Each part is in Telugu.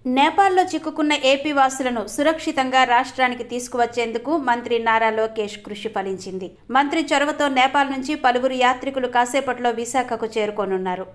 నేపాల్లో చిక్కుకున్న ఏపీ వాసులను సురక్షితంగా రాష్ట్రానికి తీసుకువచ్చేందుకు మంత్రి నారా లోకేష్ కృషి ఫలించింది. మంత్రి చొరవతో నేపాల్ నుంచి పలువురు యాత్రికులు కాసేపట్లో విశాఖకు చేరుకోనున్నారు.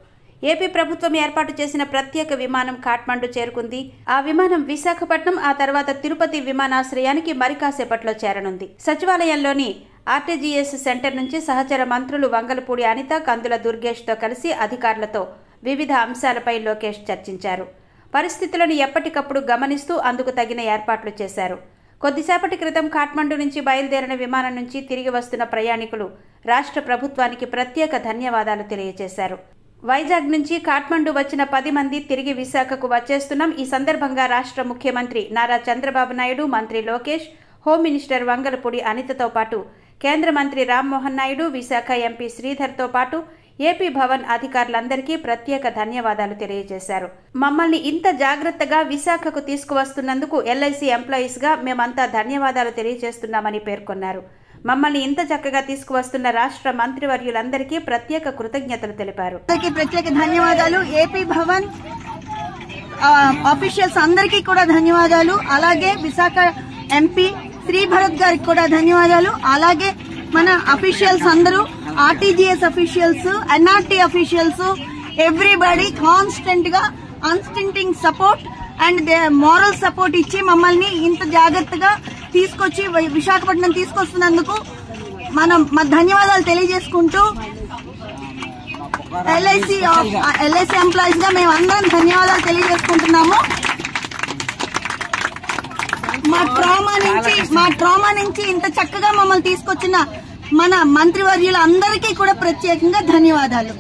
ఏపీ ప్రభుత్వం ఏర్పాటు చేసిన ప్రత్యేక విమానం కాఠ్మండు చేరుకుంది. ఆ విమానం విశాఖపట్నం, ఆ తర్వాత తిరుపతి విమానాశ్రయానికి మరి కాసేపట్లో చేరనుంది. సచివాలయంలోని ఆర్టీజీఎస్ సెంటర్ నుంచి సహచర మంత్రులు వంగలపూడి అనిత, కందుల దుర్గేష్తో కలిసి అధికారులతో వివిధ అంశాలపై లోకేష్ చర్చించారు. పరిస్థితులను ఎప్పటికప్పుడు గమనిస్తూ అందుకు తగిన ఏర్పాట్లు చేశారు. కొద్దిసేపటి క్రితం కాఠ్మండు నుంచి బయలుదేరిన విమానం నుంచి తిరిగి వస్తున్న ప్రయాణికులు రాష్ట్ర ప్రభుత్వానికి ప్రత్యేక ధన్యవాదాలు తెలియజేశారు. వైజాగ్ నుంచి కాఠ్మండు వచ్చిన 10 మంది తిరిగి విశాఖకు వచ్చేస్తున్నాం. ఈ సందర్భంగా రాష్ట్ర ముఖ్యమంత్రి నారా చంద్రబాబు నాయుడు, మంత్రి లోకేష్, హోం మినిస్టర్ వంగలపూడి అనితతో పాటు కేంద్ర మంత్రి రామ్మోహన్ నాయుడు, విశాఖ ఎంపీ శ్రీధర్తో పాటు ఏపీ భవన్ అధికారులందరికీ ప్రత్యేక ధన్యవాదాలు తెలియజేశారు. మమ్మల్ని ఇంత జాగ్రత్తగా విశాఖకు తీసుకువస్తున్నందుకు ఎల్ఐసి ఎంప్లాయీస్గా మేమంతా ధన్యవాదాలు తెలియజేస్తున్నామని పేర్కొన్నారు. మమ్మల్ని ఇంత చక్కగా తీసుకువస్తున్న రాష్ట్ర మంత్రివర్యులందరికీ ప్రత్యేక కృతజ్ఞతలు తెలిపారు. ప్రత్యేక ధన్యవాదాలు. ఏపీ భవన్ ఆఫీషియల్స్ అందరికీ కూడా ధన్యవాదాలు. అలాగే విశాఖ ఎంపీ శ్రీ భరత్ గారికి కూడా ధన్యవాదాలు. అలాగే మన అఫీషియల్స్ అందరూ, RTGS officials, NRT officials, everybody constant గా unstinting support and moral support ఇచ్చి మమ్మల్ని ఇంత జాగ్రత్తగా తీసుకొచ్చి విశాఖపట్నం తీసుకొస్తున్నందుకు మనం ధన్యవాదాలు తెలియజేసుకుంటూ ఎల్ఐసి ఎంప్లాయీస్ గా మేము అందరం ధన్యవాదాలు తెలియజేసుకుంటున్నాము. మా ట్రామా నుంచి ఇంత చక్కగా మమ్మల్ని తీసుకొచ్చిన మన మంత్రివర్యులందరికీ కూడా ప్రత్యేకంగా ధన్యవాదాలు.